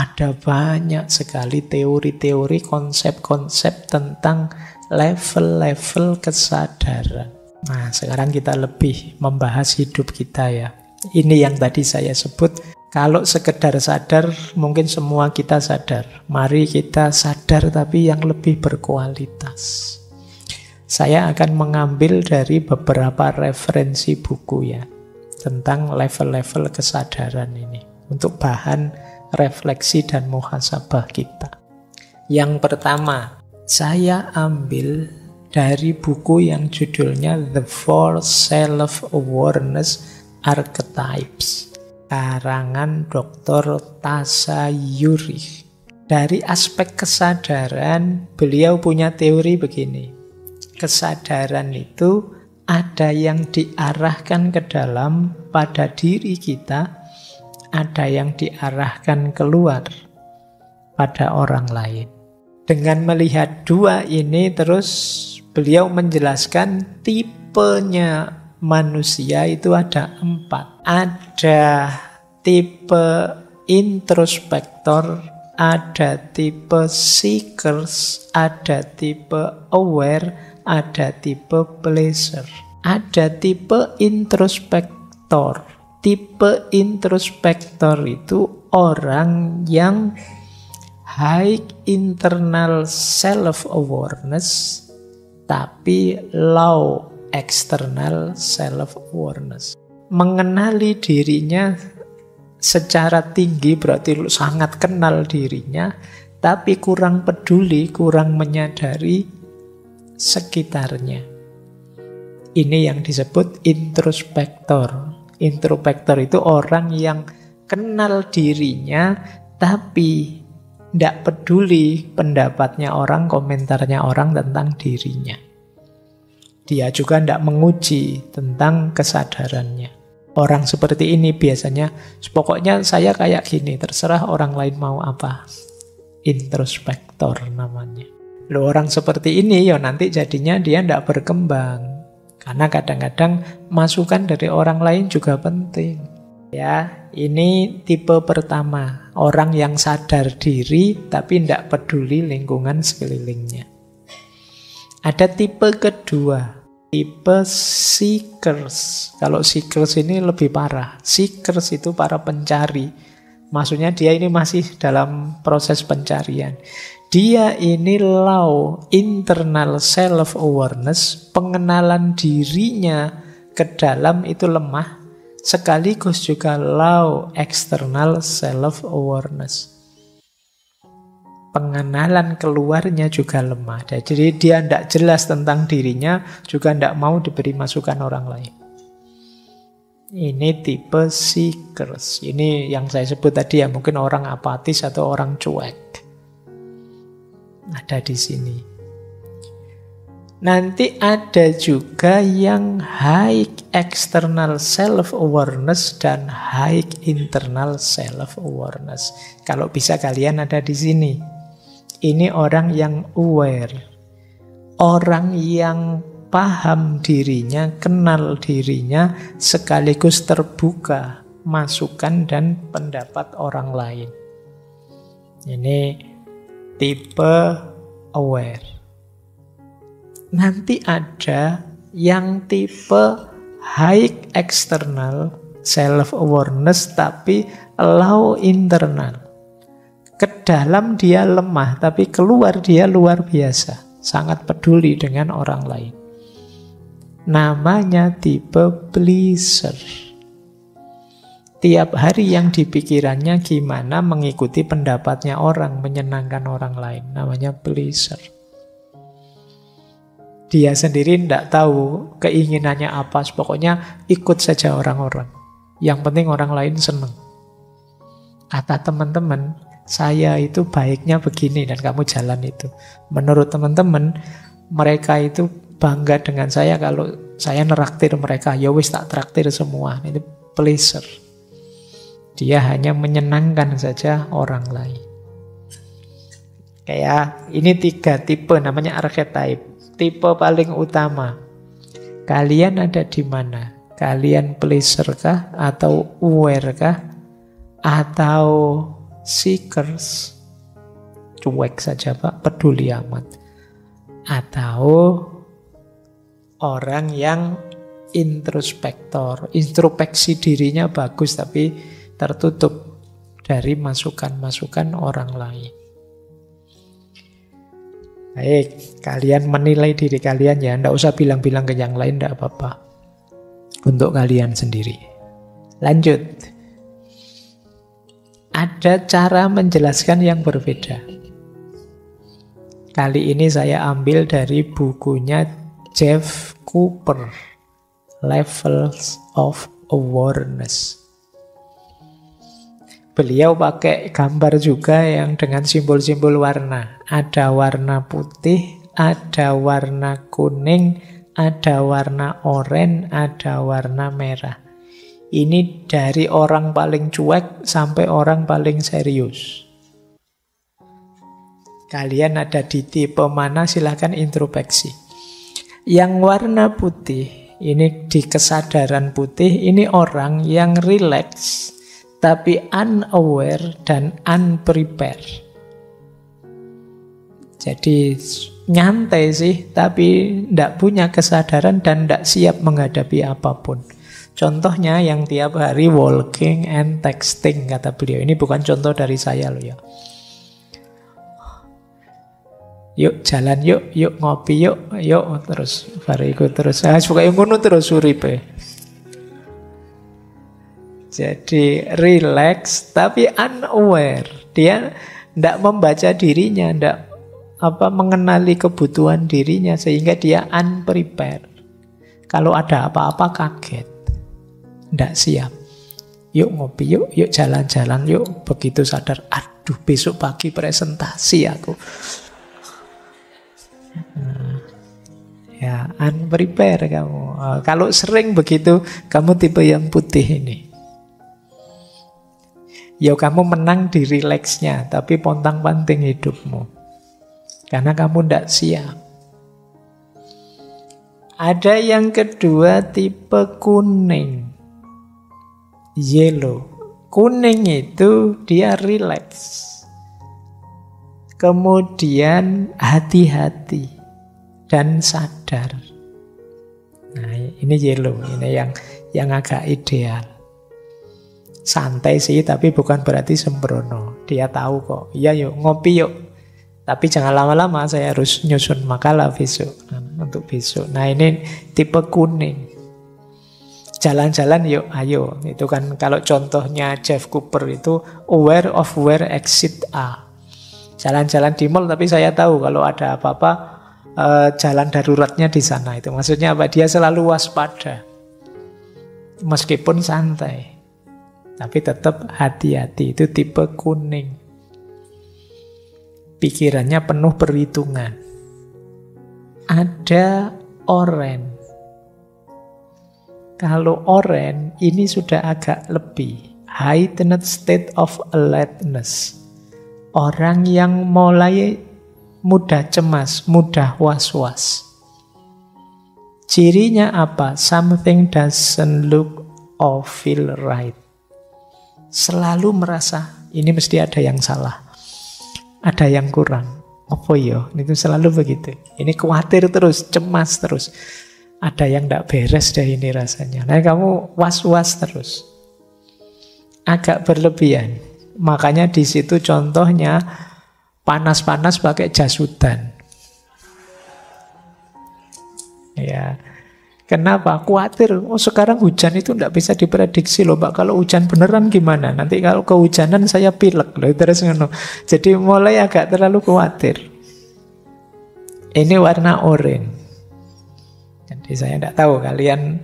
Ada banyak sekali teori-teori, konsep-konsep tentang level-level kesadaran. Nah, sekarang kita lebih membahas hidup kita ya. Ini yang tadi saya sebut, kalau sekedar sadar, mungkin semua kita sadar. Mari kita sadar tapi yang lebih berkualitas. Saya akan mengambil dari beberapa referensi buku ya, tentang level-level kesadaran ini, untuk bahan refleksi dan muhasabah kita. Yang pertama, saya ambil dari buku yang judulnya The Four Self-Awareness Archetypes, karangan Dr. Tassayuri. Dari aspek kesadaran, beliau punya teori begini. Kesadaran itu ada yang diarahkan ke dalam pada diri kita, ada yang diarahkan keluar pada orang lain. Dengan melihat dua ini, terus beliau menjelaskan tipenya manusia itu ada 4. Ada tipe introspektor, ada tipe seekers, ada tipe aware, ada tipe pleaser. Ada tipe introspektor. Tipe introspektor itu orang yang high internal self-awareness tapi low external self-awareness. Mengenali dirinya secara tinggi berarti sangat kenal dirinya, tapi kurang peduli, kurang menyadari sekitarnya. Ini yang disebut introspektor. Introspektor itu orang yang kenal dirinya tapi tidak peduli pendapatnya orang, komentarnya orang tentang dirinya. Dia juga tidak menguji tentang kesadarannya. Orang seperti ini biasanya, pokoknya saya kayak gini, terserah orang lain mau apa. Introspektor namanya. Loh, orang seperti ini ya nanti jadinya dia tidak berkembang. Karena kadang-kadang masukan dari orang lain juga penting. Ya, ini tipe pertama. Orang yang sadar diri tapi tidak peduli lingkungan sekelilingnya. Ada tipe kedua. Tipe seekers. Kalau seekers ini lebih parah. Seekers itu para pencari. Maksudnya dia ini masih dalam proses pencarian. Dia ini low internal self-awareness, pengenalan dirinya ke dalam itu lemah, sekaligus juga low external self-awareness. Pengenalan keluarnya juga lemah. Jadi dia tidak jelas tentang dirinya, juga tidak mau diberi masukan orang lain. Ini tipe seekers. Ini yang saya sebut tadi ya, mungkin orang apatis atau orang cuek. Ada di sini. Nanti ada juga yang high external self-awareness dan high internal self-awareness. Kalau bisa kalian ada di sini. Ini orang yang aware. Orang yang paham dirinya, kenal dirinya, sekaligus terbuka masukan dan pendapat orang lain. Ini tipe aware. Nanti ada yang tipe high external self-awareness tapi low internal. Ke dalam dia lemah tapi keluar dia luar biasa. Sangat peduli dengan orang lain. Namanya tipe pleaser. Tiap hari yang dipikirannya gimana mengikuti pendapatnya orang, menyenangkan orang lain. Namanya pleaser. Dia sendiri tidak tahu keinginannya apa. Pokoknya ikut saja orang-orang. Yang penting orang lain senang. Kata teman-teman, saya itu baiknya begini dan kamu jalan itu. Menurut teman-teman, mereka itu bangga dengan saya kalau saya neraktir mereka. Ya wis tak traktir semua. Itu pleaser. Dia hanya menyenangkan saja orang lain. Kayak ini 3 tipe namanya archetype. Tipe paling utama. Kalian ada di mana? Kalian pleaser kah? Atau aware kah? Atau seekers, cuek saja Pak, peduli amat. Atau orang yang introspeksi dirinya bagus tapi tertutup dari masukan-masukan orang lain. Baik, kalian menilai diri kalian ya, tidak usah bilang-bilang ke yang lain, tidak apa-apa. Untuk kalian sendiri. Lanjut. Ada cara menjelaskan yang berbeda. Kali ini saya ambil dari bukunya Jeff Cooper, Levels of Awareness. Beliau pakai gambar juga yang dengan simbol-simbol warna. Ada warna putih, ada warna kuning, ada warna oranye, ada warna merah. Ini dari orang paling cuek sampai orang paling serius. Kalian ada di tipe mana, silahkan introspeksi. Yang warna putih, ini di kesadaran putih, ini orang yang rileks tapi unaware dan unprepared. Jadi nyantai sih, tapi tidak punya kesadaran dan tidak siap menghadapi apapun. Contohnya yang tiap hari walking and texting, kata beliau. Ini bukan contoh dari saya loh ya. Yuk jalan yuk, yuk ngopi yuk, terus bariku terus. Suka yang ngono terus uripe. Jadi relax tapi unaware. Dia tidak membaca dirinya, tidak mengenali kebutuhan dirinya, sehingga dia unprepared. Kalau ada apa-apa kaget, tidak siap. Yuk ngopi yuk, yuk jalan-jalan yuk. Begitu sadar, aduh besok pagi presentasi aku. Ya unprepared kamu. Kalau sering begitu, kamu tipe yang putih ini. Ya kamu menang di rileksnya, tapi pontang-panting hidupmu. Karena kamu tidak siap. Ada yang kedua tipe kuning. Yellow. Kuning itu dia rileks. Kemudian hati-hati dan sadar. Nah ini yellow, ini yang agak ideal. Santai sih, tapi bukan berarti sembrono. Dia tahu kok, iya yuk, ngopi yuk. Tapi jangan lama-lama, saya harus nyusun makalah besok. Untuk besok. Nah ini tipe kuning. Jalan-jalan yuk, ayo. Itu kan kalau contohnya Jeff Cooper itu aware of where exit are. Jalan-jalan di mall, tapi saya tahu kalau ada apa-apa, jalan daruratnya di sana. Itu maksudnya apa? Dia selalu waspada. Meskipun santai. Tapi tetap hati-hati, itu tipe kuning. Pikirannya penuh perhitungan. Ada oranye. Kalau oranye ini sudah agak lebih heightened state of alertness. Orang yang mulai mudah cemas, mudah was-was. Cirinya apa? Something doesn't look or feel right. Selalu merasa ini mesti ada yang salah, ada yang kurang. Apa ya? Itu selalu begitu. Ini khawatir terus, cemas terus. Ada yang tidak beres deh ini rasanya. Nah kamu was-was terus. Agak berlebihan. Makanya di situ contohnya panas-panas pakai jas hujan. Ya. Kenapa? Khawatir. Oh sekarang hujan itu tidak bisa diprediksi loh Pak. Kalau hujan beneran gimana? Nanti kalau kehujanan saya pilek loh. Terus ngono. Jadi mulai agak terlalu khawatir. Ini warna oranye. Jadi saya tidak tahu kalian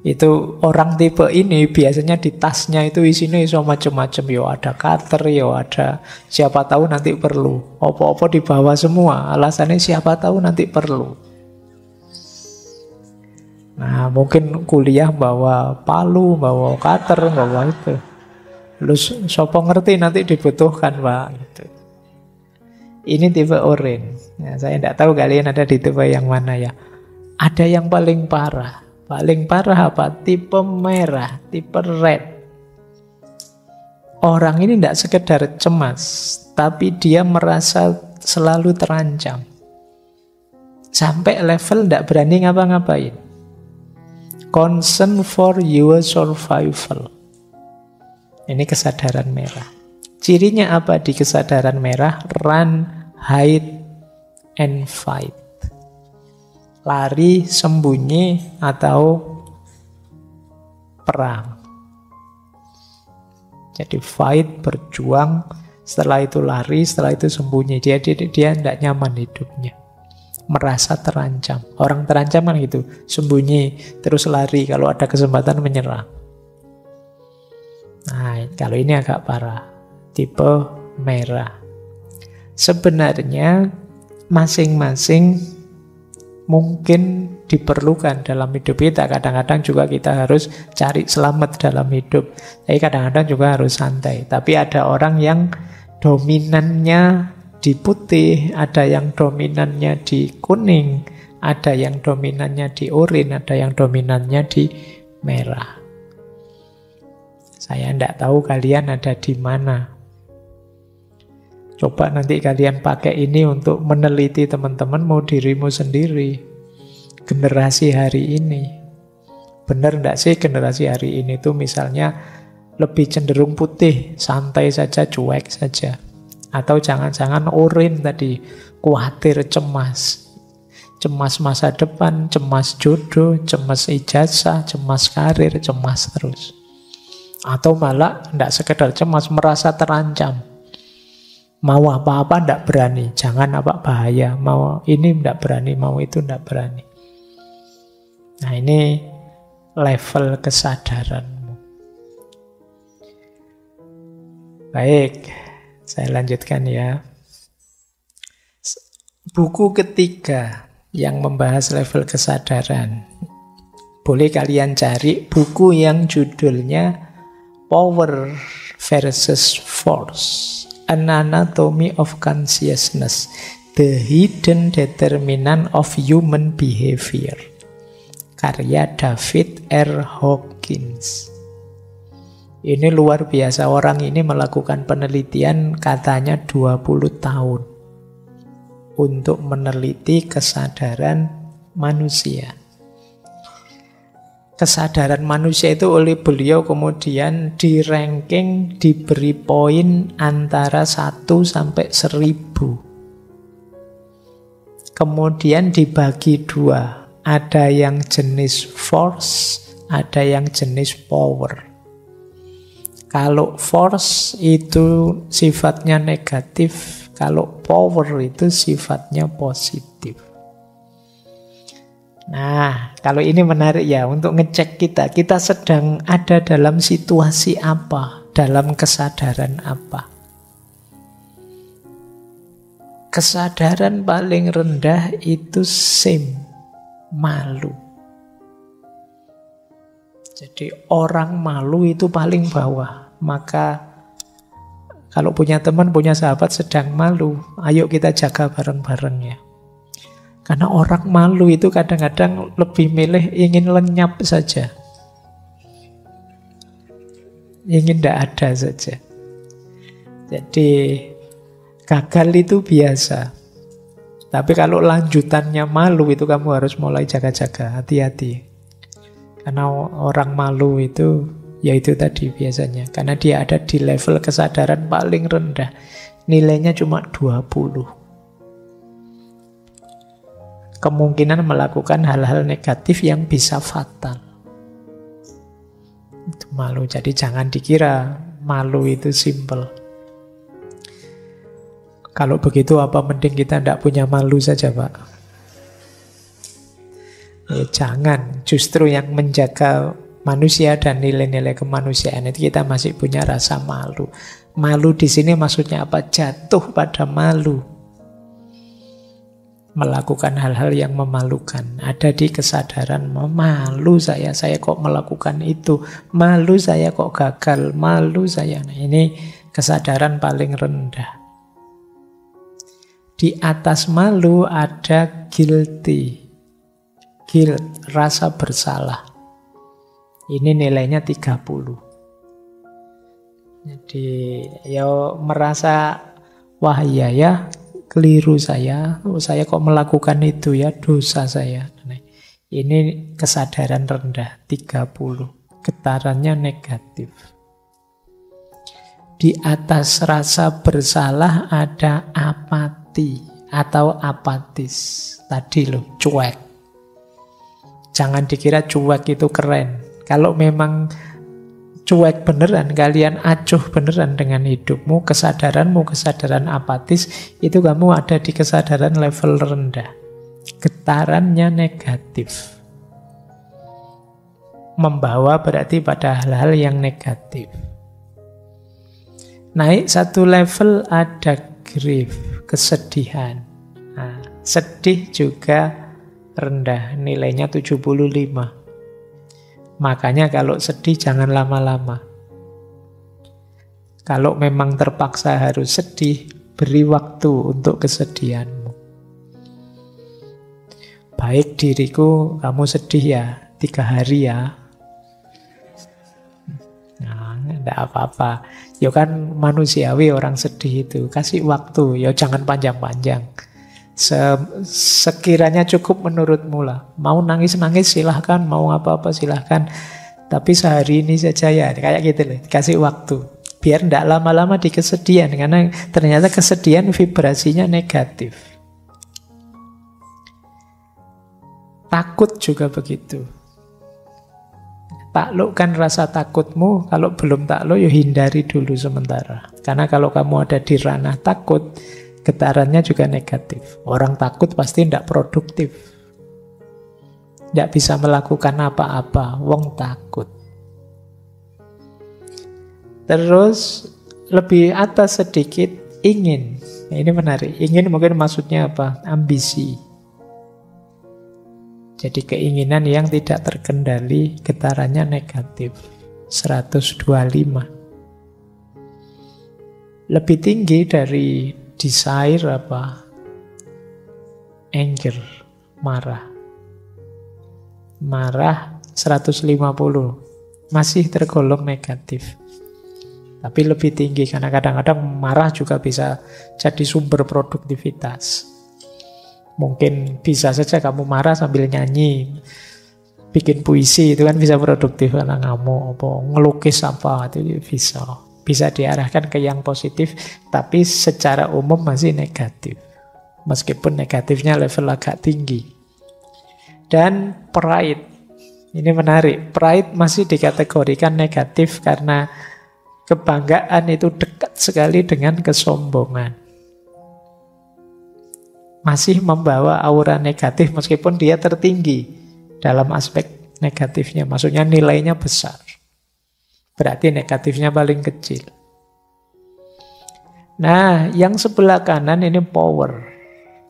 itu orang tipe ini biasanya di tasnya itu isinya iso macam-macam. Yo ada cutter, yo ada siapa tahu nanti perlu. Opo-opo dibawa semua. Alasannya siapa tahu nanti perlu. Nah mungkin kuliah bawa palu, bawa cutter, bawa itu. Lu sopo ngerti nanti dibutuhkan Pak. Gitu. Ini tipe oranye. Ya, saya tidak tahu kalian ada di tipe yang mana ya. Ada yang paling parah. Paling parah apa? Tipe merah, tipe red. orang ini tidak sekedar cemas, tapi dia merasa selalu terancam. Sampai level tidak berani ngapa-ngapain. Concern for your survival. Ini kesadaran merah. Cirinya apa di kesadaran merah? Run, hide, and fight. Lari, sembunyi, atau perang. Jadi fight, berjuang, setelah itu lari, setelah itu sembunyi. Dia tidak nyaman hidupnya. Merasa terancam. Orang terancam kan gitu, sembunyi, terus lari, kalau ada kesempatan menyerang. Nah, kalau ini agak parah. Tipe merah. Sebenarnya masing-masing mungkin diperlukan dalam hidup kita. Kadang-kadang juga kita harus cari selamat dalam hidup. Tapi kadang-kadang juga harus santai. Tapi ada orang yang dominannya di putih, ada yang dominannya di kuning, ada yang dominannya di oranye, ada yang dominannya di merah. Saya tidak tahu kalian ada di mana. Coba nanti kalian pakai ini untuk meneliti teman-teman mau dirimu sendiri. Generasi hari ini. Benar tidak sih generasi hari ini tuh misalnya lebih cenderung putih, santai saja, cuek saja. Atau jangan-jangan oranye tadi, khawatir, cemas. Cemas masa depan, cemas jodoh, cemas ijazah, cemas karir, cemas terus. Atau malah tidak sekedar cemas, merasa terancam. Mau apa-apa tidak berani, jangan apa bahaya. Mau ini tidak berani, mau itu tidak berani. Nah ini level kesadaranmu. Baik, saya lanjutkan ya. Buku ketiga yang membahas level kesadaran. Boleh kalian cari buku yang judulnya Power versus Force, An Anatomy of Consciousness, The Hidden Determinant of Human Behavior, karya David R. Hawkins. Ini luar biasa, orang ini melakukan penelitian katanya 20 tahun untuk meneliti kesadaran manusia. Kesadaran manusia itu oleh beliau kemudian di-ranking, diberi poin antara 1 sampai 1000. Kemudian dibagi 2. Ada yang jenis force, ada yang jenis power. Kalau force itu sifatnya negatif, kalau power itu sifatnya positif. Nah, kalau ini menarik ya untuk ngecek kita sedang ada dalam situasi apa, dalam kesadaran apa. Kesadaran paling rendah itu malu. Jadi orang malu itu paling bawah. Maka kalau punya teman, punya sahabat sedang malu, ayo kita jaga bareng-bareng ya. Karena orang malu itu kadang-kadang lebih milih ingin lenyap saja. Ingin tidak ada saja. Jadi gagal itu biasa. Tapi kalau lanjutannya malu itu kamu harus mulai jaga-jaga, hati-hati. Karena orang malu itu, ya itu tadi biasanya. Karena dia ada di level kesadaran paling rendah. Nilainya cuma 20. Kemungkinan melakukan hal-hal negatif yang bisa fatal. Itu malu. Jadi jangan dikira malu itu simple. Kalau begitu apa mending kita tidak punya malu saja, Pak? Ya, jangan. Justru yang menjaga manusia dan nilai-nilai kemanusiaan itu kita masih punya rasa malu. Malu di sini maksudnya apa? Jatuh pada malu. Melakukan hal-hal yang memalukan. Ada di kesadaran, malu saya kok melakukan itu. Malu saya kok gagal. Malu saya. Nah, ini kesadaran paling rendah. Di atas malu ada guilty. Guilt, rasa bersalah. Ini nilainya 30. Jadi ya merasa, wah iya ya, keliru saya. Oh, saya kok melakukan itu ya, dosa saya. Nah, ini kesadaran rendah, 30. Getarannya negatif. Di atas rasa bersalah ada apati atau apatis. Tadi loh, cuek. Jangan dikira cuek itu keren. Kalau memang cuek beneran, kalian acuh beneran dengan hidupmu, kesadaranmu, kesadaran apatis, itu kamu ada di kesadaran level rendah. Getarannya negatif. Membawa berarti pada hal-hal yang negatif. Naik satu level ada grief, kesedihan. Nah, sedih juga rendah, nilainya 75. Makanya kalau sedih jangan lama-lama. Kalau memang terpaksa harus sedih, beri waktu untuk kesedihanmu. Baik diriku, kamu sedih ya, 3 hari ya. Nah, enggak apa-apa. Ya kan manusiawi orang sedih itu. Kasih waktu, ya jangan panjang-panjang. Sekiranya cukup menurutmu lah. Mau nangis-nangis silahkan, mau apa-apa silahkan. Tapi sehari ini saja ya, kayak gitu loh. Kasih waktu. Biar enggak lama-lama di kesedihan. Karena ternyata kesedihan vibrasinya negatif. Takut juga begitu. Taklukkan rasa takutmu, kalau belum takluk ya hindari dulu sementara. Karena kalau kamu ada di ranah takut, getarannya juga negatif. Orang takut pasti tidak produktif. Tidak bisa melakukan apa-apa, wong takut. Terus lebih atas sedikit, ingin. Nah, ini menarik. Ingin mungkin maksudnya apa? Ambisi. Jadi keinginan yang tidak terkendali, getarannya negatif. 125. Lebih tinggi dari desire apa? Anger, marah. Marah 150. Masih tergolong negatif. Tapi lebih tinggi karena kadang-kadang marah juga bisa jadi sumber produktivitas. Mungkin bisa saja kamu marah sambil nyanyi, bikin puisi, itu kan bisa produktif. Karena kamu ngelukis apa, itu bisa diarahkan ke yang positif, tapi secara umum masih negatif. Meskipun negatifnya level agak tinggi. Dan pride, ini menarik. Pride masih dikategorikan negatif karena kebanggaan itu dekat sekali dengan kesombongan. Masih membawa aura negatif meskipun dia tertinggi dalam aspek negatifnya. Maksudnya nilainya besar. Berarti negatifnya paling kecil. Nah, yang sebelah kanan ini power.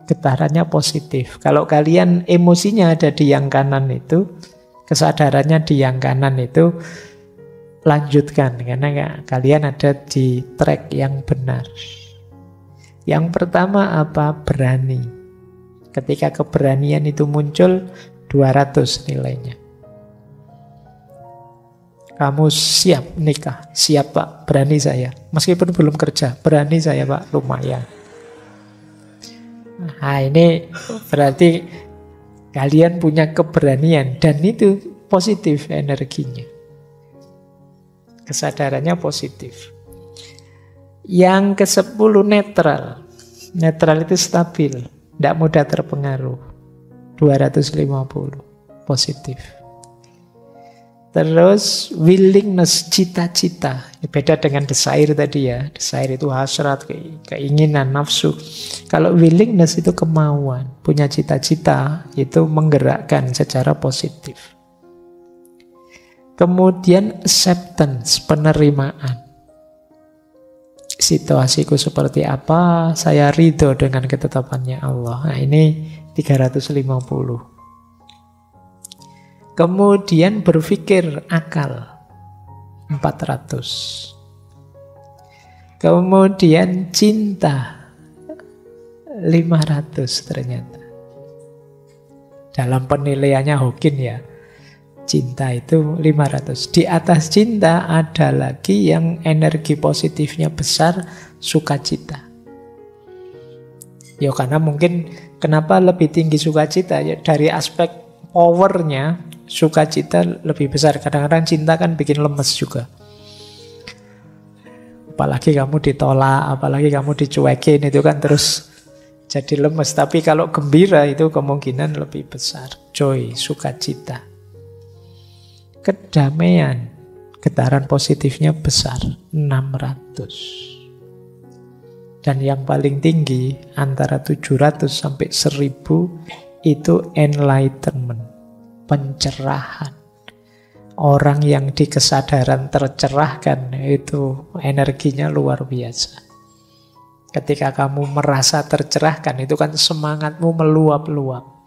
Getarannya positif. Kalau kalian emosinya ada di yang kanan itu, kesadarannya di yang kanan itu, lanjutkan. Karena kalian ada di track yang benar. Yang pertama apa? Berani. Ketika keberanian itu muncul, 200 nilainya. Kamu siap nikah? Siap Pak, berani saya. Meskipun belum kerja, berani saya Pak, lumayan. Nah ini berarti kalian punya keberanian. Dan itu positif energinya. Kesadarannya positif. Yang ke-10 netral. Netral itu stabil, tidak mudah terpengaruh. 250 positif. Terus willingness, cita-cita. Beda dengan desire tadi ya. Desire itu hasrat, keinginan, nafsu. Kalau willingness itu kemauan, punya cita-cita, itu menggerakkan secara positif. Kemudian acceptance, penerimaan. Situasiku seperti apa, saya ridho dengan ketetapannya Allah. Nah ini 350. Kemudian berpikir akal, 400. Kemudian cinta, 500 ternyata. Dalam penilaiannya Hawking ya. Cinta itu 500. Di atas cinta ada lagi yang energi positifnya besar, sukacita. Ya karena mungkin kenapa lebih tinggi sukacita? Ya dari aspek powernya, sukacita lebih besar. Kadang-kadang cinta kan bikin lemes juga. Apalagi kamu ditolak, apalagi kamu dicuekin, itu kan terus jadi lemes. Tapi kalau gembira itu kemungkinan lebih besar. Joy, sukacita. Kedamaian, getaran positifnya besar, 600. Dan yang paling tinggi antara 700 sampai 1000 itu enlightenment, pencerahan. Orang yang di kesadaran tercerahkan itu energinya luar biasa. Ketika kamu merasa tercerahkan itu kan semangatmu meluap-luap.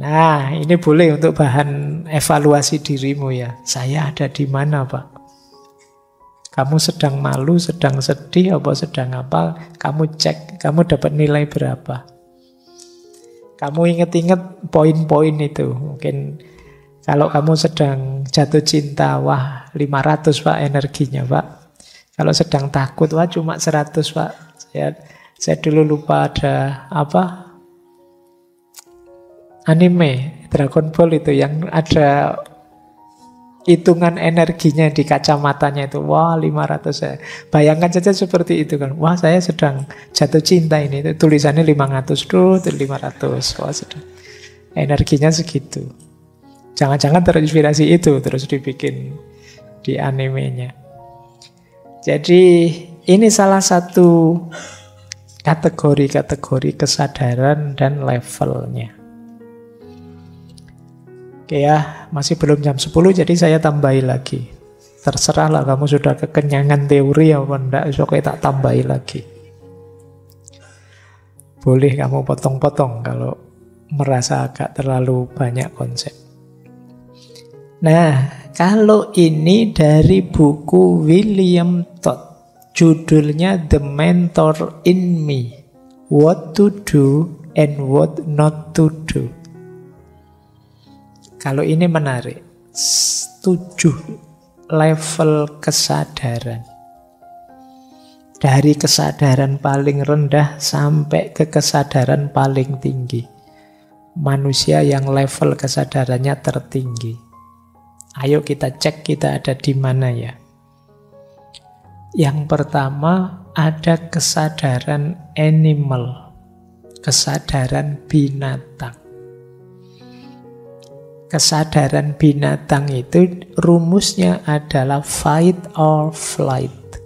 Nah, ini boleh untuk bahan evaluasi dirimu ya. Saya ada di mana, Pak? Kamu sedang malu, sedang sedih, apa sedang apa? Kamu cek, kamu dapat nilai berapa? Kamu inget-inget poin-poin itu. Mungkin kalau kamu sedang jatuh cinta, wah 500 Pak energinya Pak. Kalau sedang takut, wah cuma 100 Pak. Saya dulu lupa ada apa? Anime Dragon Ball itu yang ada hitungan energinya di kacamatanya itu. Wah 500 ya. Bayangkan saja seperti itu kan. Wah saya sedang jatuh cinta ini. Itu tulisannya 500 tuh 500. Wah sedang. Energinya segitu. Jangan-jangan terinspirasi itu terus dibikin di animenya. Jadi ini salah satu kategori-kategori kesadaran dan levelnya. Oke ya, masih belum jam 10 jadi saya tambahi lagi. Terserahlah kamu sudah kekenyangan teori apa enggak, oke tak tambahi lagi. Boleh kamu potong-potong kalau merasa agak terlalu banyak konsep. Nah, kalau ini dari buku William Todd, judulnya The Mentor in Me, What to Do and What Not to Do. Kalau ini menarik, 7 level kesadaran. Dari kesadaran paling rendah sampai ke kesadaran paling tinggi. Manusia yang level kesadarannya tertinggi. Ayo kita cek kita ada di mana ya. Yang pertama ada kesadaran animal, kesadaran binatang. Kesadaran binatang itu rumusnya adalah fight or flight.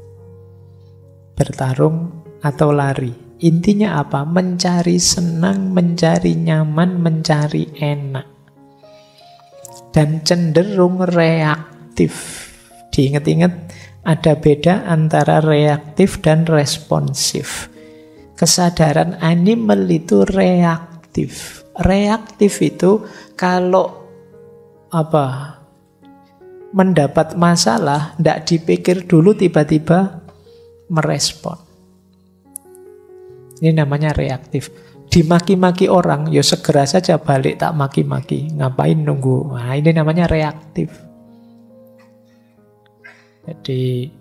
Bertarung atau lari. Intinya apa? Mencari senang, mencari nyaman, mencari enak. Dan cenderung reaktif. Diingat-ingat ada beda antara reaktif dan responsif. Kesadaran animal itu reaktif. Reaktif itu kalau mendapat masalah, tidak dipikir dulu tiba-tiba merespon. Ini namanya reaktif. Dimaki-maki orang, ya segera saja balik tak maki-maki. Ngapain nunggu? Nah, ini namanya reaktif. Jadi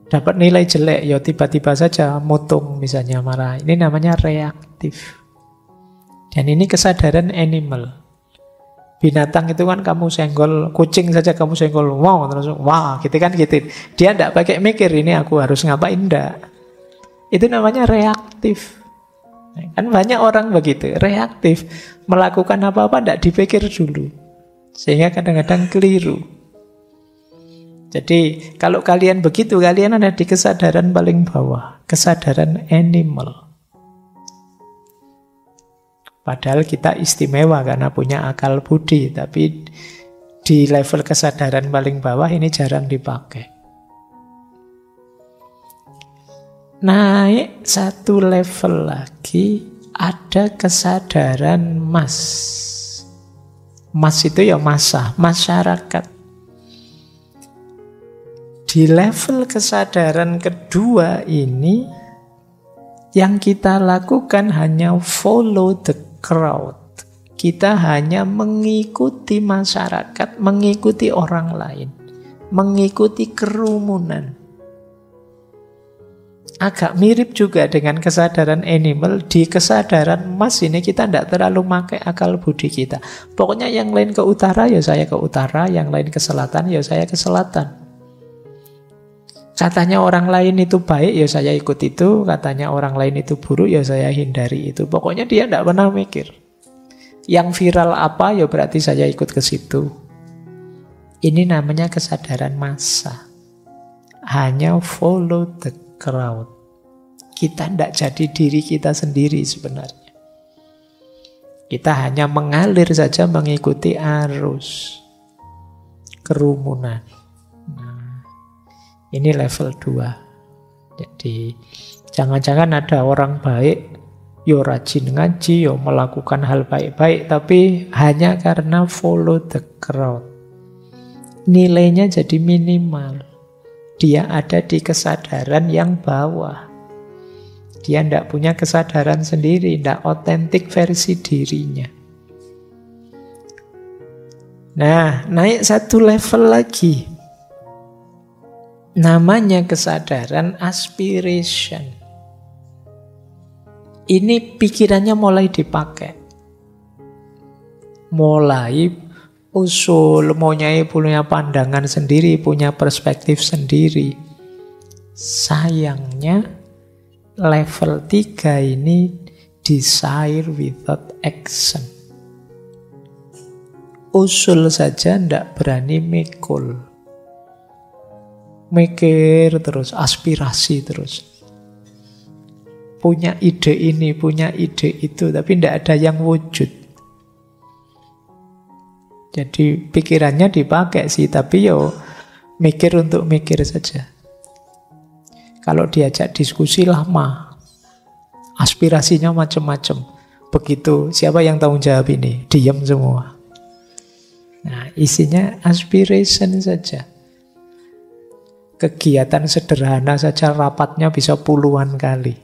dapat nilai jelek, ya tiba-tiba saja mutung misalnya marah. Ini namanya reaktif. Dan ini kesadaran animal. Binatang itu kan kamu senggol, kucing saja kamu senggol, wow, terus wah, gitu kan gitu. Dia tidak pakai mikir ini aku harus ngapain, enggak. Itu namanya reaktif. Kan banyak orang begitu, reaktif. Melakukan apa-apa tidak dipikir dulu. Sehingga kadang-kadang keliru. Jadi kalau kalian begitu, kalian ada di kesadaran paling bawah. Kesadaran animal. Padahal kita istimewa karena punya akal budi, tapi di level kesadaran paling bawah ini jarang dipakai. Naik satu level lagi, ada kesadaran mass. Mass itu ya massa, masyarakat. Di level kesadaran kedua ini, yang kita lakukan hanya follow the crowd. Kita hanya mengikuti masyarakat, mengikuti orang lain, mengikuti kerumunan. Agak mirip juga dengan kesadaran animal. Di kesadaran emas ini kita tidak terlalu pakai akal budi kita. Pokoknya yang lain ke utara, ya saya ke utara. Yang lain ke selatan, ya saya ke selatan. Katanya orang lain itu baik, ya saya ikut itu. Katanya orang lain itu buruk, ya saya hindari itu. Pokoknya dia tidak pernah mikir. Yang viral apa, ya berarti saya ikut ke situ. Ini namanya kesadaran massa. Hanya follow the crowd. Kita tidak jadi diri kita sendiri sebenarnya. Kita hanya mengalir saja mengikuti arus kerumunan. Nah, ini level 2. Jadi jangan-jangan ada orang baik, yo rajin ngaji, yo melakukan hal baik-baik, tapi hanya karena follow the crowd. Nilainya jadi minimal. Dia ada di kesadaran yang bawah. Dia tidak punya kesadaran sendiri, tidak otentik versi dirinya. Nah, naik satu level lagi. Namanya kesadaran aspiration. Ini pikirannya mulai dipakai. Mulai usul, punya pandangan sendiri, punya perspektif sendiri. Sayangnya level 3 ini desire without action. Usul saja ndak berani mikul. Mikir terus, aspirasi terus. Punya ide ini, punya ide itu, tapi ndak ada yang wujud. Jadi pikirannya dipakai sih, tapi yo mikir untuk mikir saja. Kalau diajak diskusi lama, aspirasinya macam-macam. Begitu, siapa yang tanggung jawab ini? Diam semua. Nah, isinya aspiration saja. Kegiatan sederhana saja rapatnya bisa puluhan kali.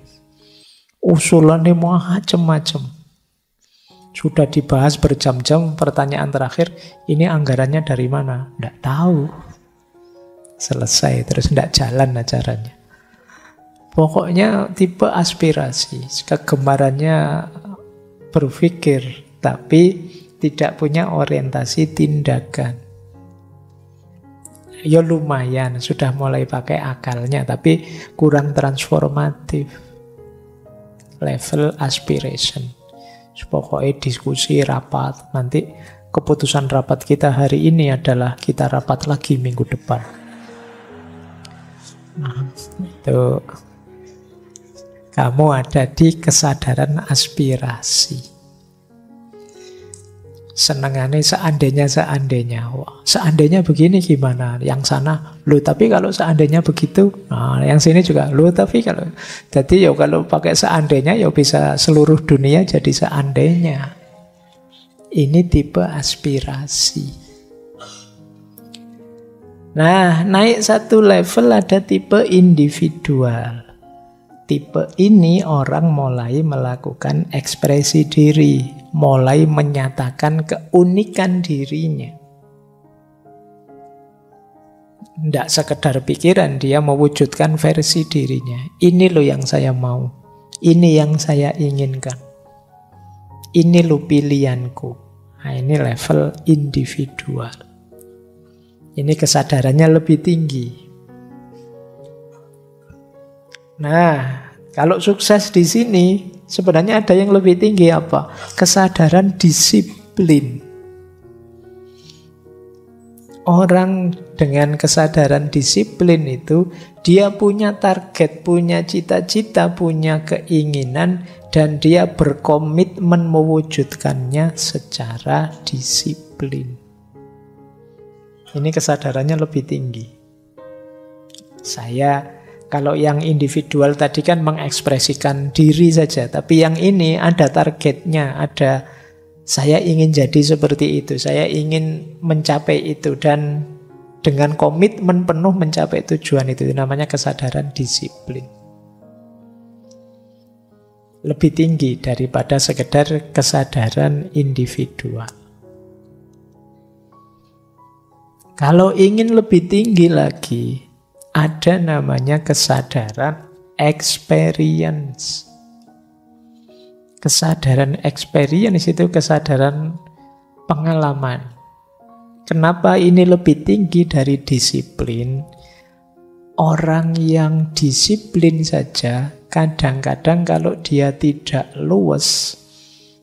Usulannya macam-macam. Sudah dibahas berjam-jam, pertanyaan terakhir, ini anggarannya dari mana? Tidak tahu. Selesai, terus tidak jalan acaranya. Pokoknya tipe aspirasi, kegemarannya berpikir, tapi tidak punya orientasi tindakan. Ya lumayan, sudah mulai pakai akalnya, tapi kurang transformatif. Level aspiration. Pokoknya diskusi, rapat. Nanti keputusan rapat kita hari ini adalah kita rapat lagi minggu depan. Nah, itu kamu ada di kesadaran aspirasi. Senengannya seandainya. Wah, seandainya begini gimana? Yang sana, loh tapi kalau seandainya begitu, nah yang sini juga, loh tapi kalau. Jadi ya kalau pakai seandainya ya bisa seluruh dunia jadi seandainya. Ini tipe aspirasi. Nah, naik satu level ada tipe individual. Tipe ini orang mulai melakukan ekspresi diri, mulai menyatakan keunikan dirinya. Tidak sekedar pikiran, dia mewujudkan versi dirinya. Ini loh yang saya mau, ini yang saya inginkan, ini loh pilihanku. Nah, ini level individual. Ini kesadarannya lebih tinggi. Nah, kalau sukses di sini, sebenarnya ada yang lebih tinggi apa? Kesadaran disiplin. Orang dengan kesadaran disiplin itu, dia punya target, punya cita-cita, punya keinginan, dan dia berkomitmen mewujudkannya secara disiplin. Ini kesadarannya lebih tinggi. Kalau yang individual tadi kan mengekspresikan diri saja, tapi yang ini ada targetnya, ada saya ingin jadi seperti itu, saya ingin mencapai itu, dan dengan komitmen penuh mencapai tujuan itu namanya kesadaran disiplin. lebih tinggi daripada sekedar kesadaran individual. Kalau ingin lebih tinggi lagi, ada namanya kesadaran experience. Kesadaran experience itu kesadaran pengalaman. Kenapa ini lebih tinggi dari disiplin? Orang yang disiplin saja, kadang-kadang kalau dia tidak luwes,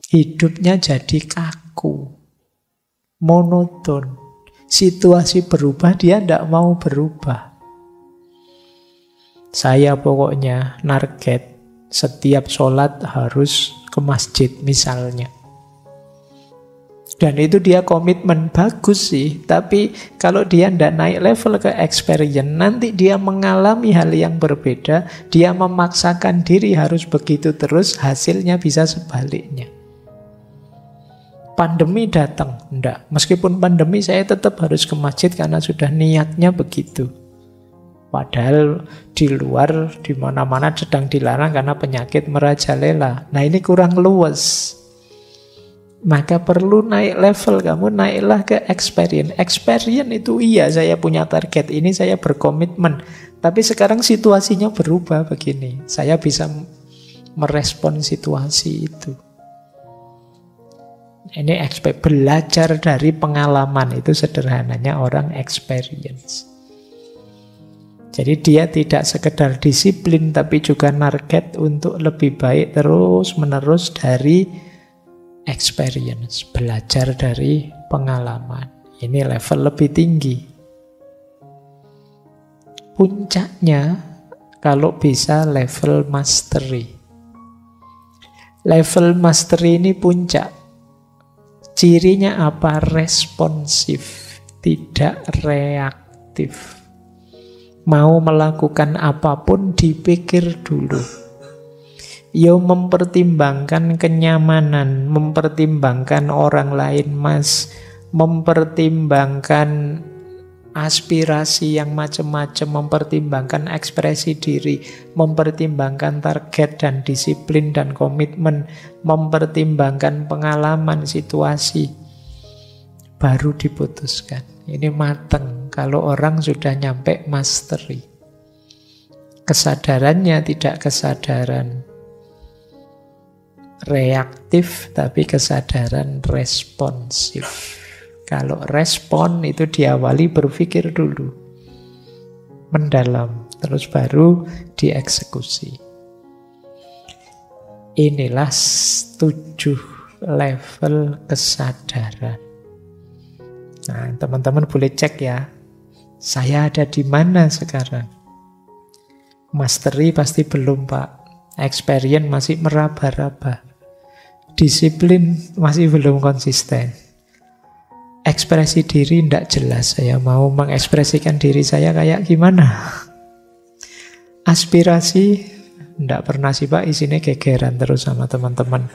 hidupnya jadi kaku, monoton. Situasi berubah, dia tidak mau berubah. Saya pokoknya target setiap sholat harus ke masjid misalnya. Dan itu dia komitmen, bagus sih. Tapi kalau dia tidak naik level ke experience, nanti dia mengalami hal yang berbeda. Dia memaksakan diri harus begitu terus, hasilnya bisa sebaliknya. Pandemi datang, enggak. Meskipun pandemi saya tetap harus ke masjid karena sudah niatnya begitu. Padahal di luar, di mana-mana sedang dilarang karena penyakit merajalela. Nah ini kurang luas. Maka perlu naik level, kamu naiklah ke experience. Experience itu iya, saya punya target ini, saya berkomitmen. Tapi sekarang situasinya berubah begini. Saya bisa merespon situasi itu. Ini belajar dari pengalaman, itu sederhananya orang experience. Jadi dia tidak sekedar disiplin, tapi juga target untuk lebih baik terus-menerus dari experience, belajar dari pengalaman. Ini level lebih tinggi. Puncaknya kalau bisa level mastery. Level mastery ini puncak. Cirinya apa? Responsif, tidak reaktif. Mau melakukan apapun dipikir dulu. Yo mempertimbangkan kenyamanan, mempertimbangkan orang lain, Mas, mempertimbangkan aspirasi yang macam-macam, mempertimbangkan ekspresi diri, mempertimbangkan target dan disiplin dan komitmen, mempertimbangkan pengalaman situasi, baru diputuskan. Ini mateng kalau orang sudah nyampe mastery. Kesadarannya tidak kesadaran reaktif, tapi kesadaran responsif. Kalau respon itu diawali berpikir dulu, mendalam, terus baru dieksekusi. Inilah 7 level kesadaran. Nah, teman-teman boleh cek ya, saya ada di mana sekarang? Mastery pasti belum, Pak. Experience masih meraba-raba. Disiplin masih belum konsisten. Ekspresi diri tidak jelas. Saya mau mengekspresikan diri saya kayak gimana? Aspirasi tidak pernah sih, Pak. Isinya gegeran terus sama teman-teman.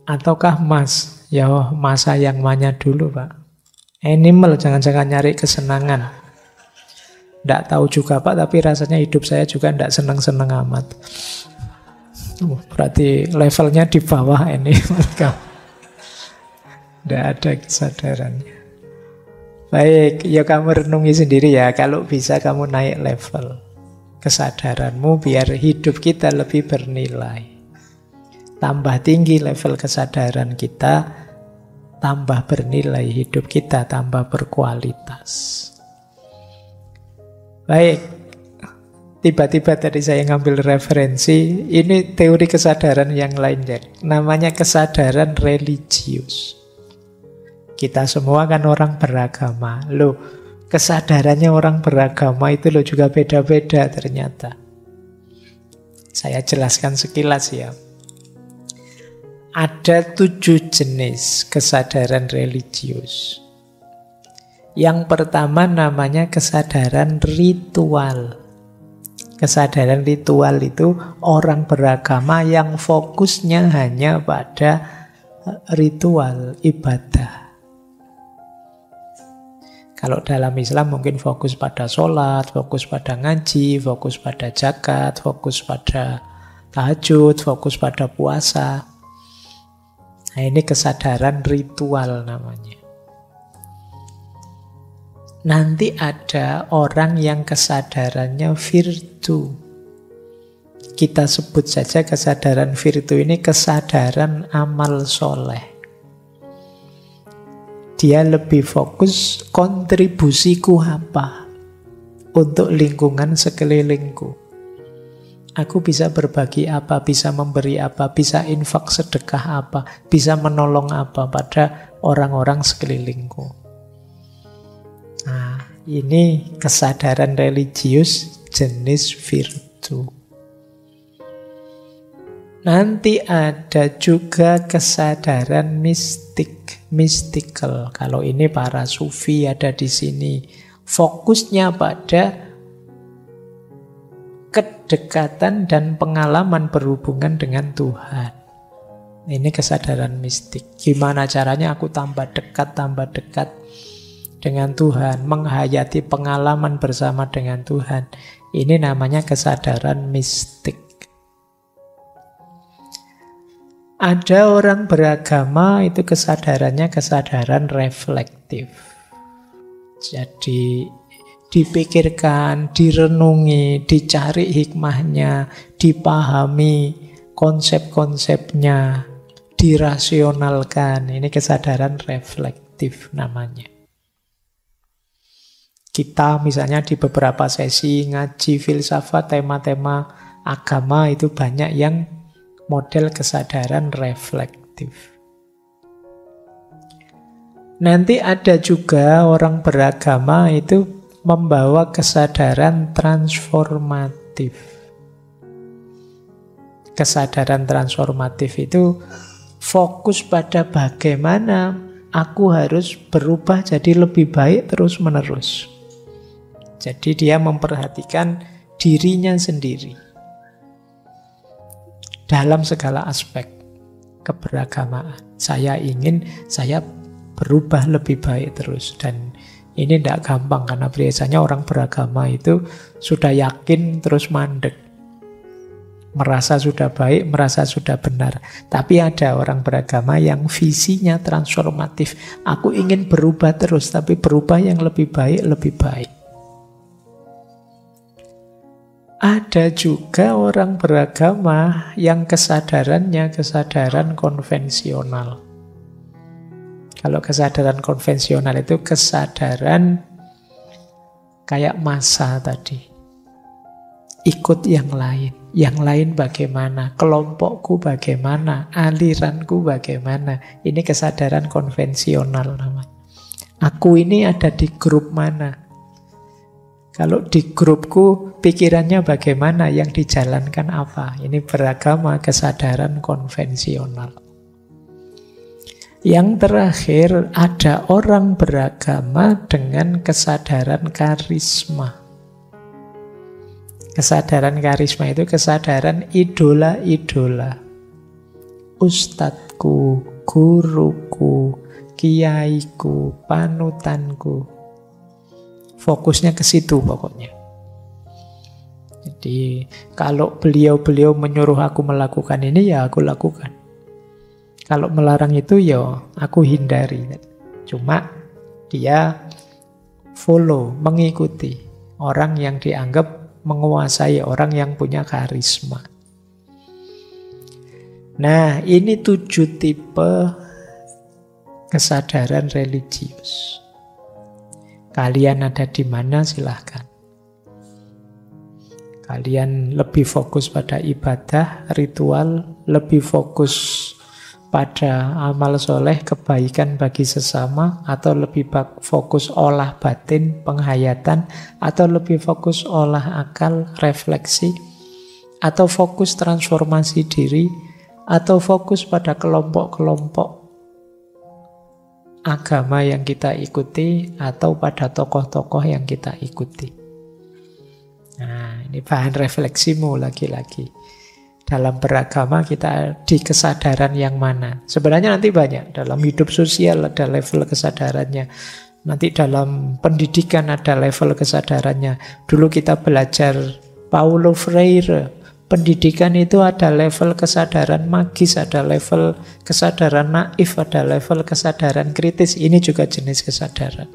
Ataukah Mas? Ya masa yang manya dulu, Pak. Animal, jangan-jangan nyari kesenangan. Tidak tahu juga, Pak, tapi rasanya hidup saya juga tidak senang-senang amat. Berarti levelnya di bawah ini. Tidak ada kesadarannya. Baik, ya kamu renungi sendiri ya. Kalau bisa kamu naik level kesadaranmu biar hidup kita lebih bernilai. Tambah tinggi level kesadaran kita, tambah bernilai hidup kita, tambah berkualitas. Baik, tiba-tiba tadi saya ngambil referensi, ini teori kesadaran yang lain ya. Namanya kesadaran religius. Kita semua kan orang beragama. Loh, kesadarannya orang beragama itu loh juga beda-beda ternyata. Saya jelaskan sekilas ya. Ada 7 jenis kesadaran religius. Yang pertama namanya kesadaran ritual. Kesadaran ritual itu orang beragama yang fokusnya hanya pada ritual ibadah. Kalau dalam Islam mungkin fokus pada sholat, fokus pada ngaji, fokus pada zakat, fokus pada tahajud, fokus pada puasa. Nah, ini kesadaran ritual namanya. Nanti ada orang yang kesadarannya virtu. Kita sebut saja kesadaran virtu ini kesadaran amal soleh. Dia lebih fokus kontribusiku apa untuk lingkungan sekelilingku. Aku bisa berbagi apa, bisa memberi apa, bisa infak sedekah apa, bisa menolong apa pada orang-orang sekelilingku. Nah, ini kesadaran religius jenis virtu. Nanti ada juga kesadaran mistik, mystical. Kalau ini para sufi ada di sini. Fokusnya pada kedekatan dan pengalaman berhubungan dengan Tuhan. Ini kesadaran mistik. Gimana caranya aku tambah dekat dengan Tuhan, menghayati pengalaman bersama dengan Tuhan. Ini namanya kesadaran mistik. Ada orang beragama itu kesadarannya kesadaran reflektif. Jadi dipikirkan, direnungi, dicari hikmahnya, dipahami konsep-konsepnya, dirasionalkan. Ini kesadaran reflektif namanya. Kita misalnya di beberapa sesi ngaji filsafat, tema-tema agama itu banyak yang model kesadaran reflektif. Nanti ada juga orang beragama itu membawa kesadaran transformatif. Kesadaran transformatif itu fokus pada bagaimana aku harus berubah jadi lebih baik terus-menerus. Jadi dia memperhatikan dirinya sendiri dalam segala aspek keberagamaan. Saya berubah lebih baik terus. Dan ini tidak gampang karena biasanya orang beragama itu sudah yakin terus mandek. Merasa sudah baik, merasa sudah benar. Tapi ada orang beragama yang visinya transformatif. Aku ingin berubah terus, tapi berubah yang lebih baik, lebih baik. Ada juga orang beragama yang kesadarannya kesadaran konvensional. Kalau kesadaran konvensional itu kesadaran kayak massa tadi. Ikut yang lain. Yang lain bagaimana? Kelompokku bagaimana? Aliranku bagaimana? Ini kesadaran konvensional namanya. Aku ini ada di grup mana? Kalau di grupku pikirannya bagaimana? Yang dijalankan apa? Ini beragama kesadaran konvensional. Yang terakhir, ada orang beragama dengan kesadaran karisma. Kesadaran karisma itu kesadaran idola-idola. Ustadku, guruku, kiaiku, panutanku. Fokusnya ke situ pokoknya. Jadi kalau beliau-beliau menyuruh aku melakukan ini, ya aku lakukan. Kalau melarang itu ya aku hindari. Cuma dia follow, mengikuti orang yang dianggap menguasai, orang yang punya karisma. Nah, ini 7 tipe kesadaran religius. Kalian ada di mana silahkan. Kalian lebih fokus pada ibadah, ritual, lebih fokus pada amal soleh, kebaikan bagi sesama, atau lebih fokus olah batin, penghayatan, atau lebih fokus olah akal, refleksi, atau fokus transformasi diri, atau fokus pada kelompok-kelompok agama yang kita ikuti, atau pada tokoh-tokoh yang kita ikuti. Nah, ini bahan refleksimu lagi-lagi. Dalam beragama kita di kesadaran yang mana? Sebenarnya nanti banyak. Dalam hidup sosial ada level kesadarannya. Nanti dalam pendidikan ada level kesadarannya. Dulu kita belajar Paulo Freire, Pendidikan itu ada level kesadaran magis, ada level kesadaran naif, ada level kesadaran kritis. Ini juga jenis kesadaran.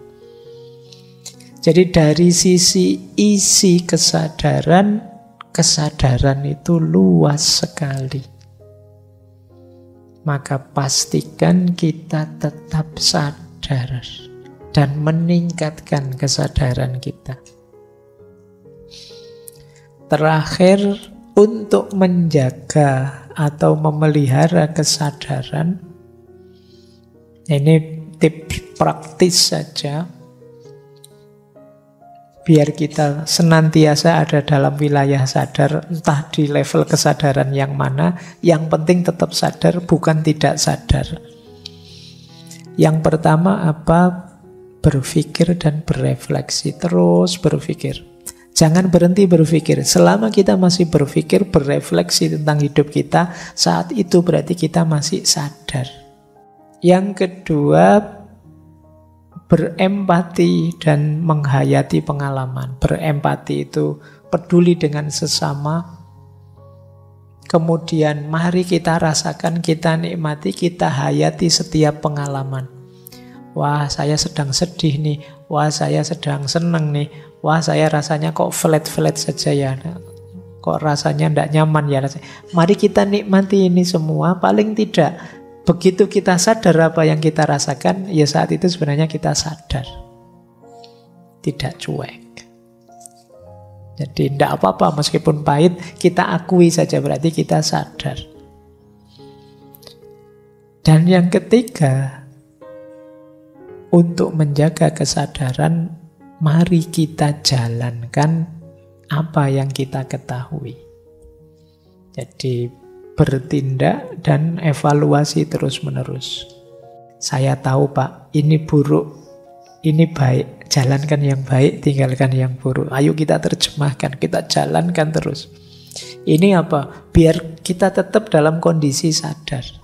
Jadi dari sisi isi kesadaran, kesadaran itu luas sekali. Maka pastikan kita tetap sadar dan meningkatkan kesadaran kita. Terakhir, untuk menjaga atau memelihara kesadaran, ini tips praktis saja, biar kita senantiasa ada dalam wilayah sadar, entah di level kesadaran yang mana, yang penting tetap sadar, bukan tidak sadar. Yang pertama apa? Berpikir dan berefleksi, terus berpikir. Jangan berhenti berpikir. Selama kita masih berpikir, berefleksi tentang hidup kita, saat itu berarti kita masih sadar. Yang kedua, berempati dan menghayati pengalaman. Berempati itu peduli dengan sesama. Kemudian mari kita rasakan, kita nikmati, kita hayati setiap pengalaman. Wah, saya sedang sedih nih. Wah, saya sedang senang nih. Wah, saya rasanya kok flat-flat saja ya. Kok rasanya tidak nyaman ya. Mari kita nikmati ini semua. Paling tidak, begitu kita sadar apa yang kita rasakan, ya saat itu sebenarnya kita sadar. Tidak cuek. Jadi tidak apa-apa meskipun pahit, kita akui saja berarti kita sadar. Dan yang ketiga, untuk menjaga kesadaran, mari kita jalankan apa yang kita ketahui. Jadi bertindak dan evaluasi terus-menerus. Saya tahu Pak, ini buruk, ini baik. Jalankan yang baik, tinggalkan yang buruk. Ayo kita terjemahkan, kita jalankan terus. Ini apa? Biar kita tetap dalam kondisi sadar.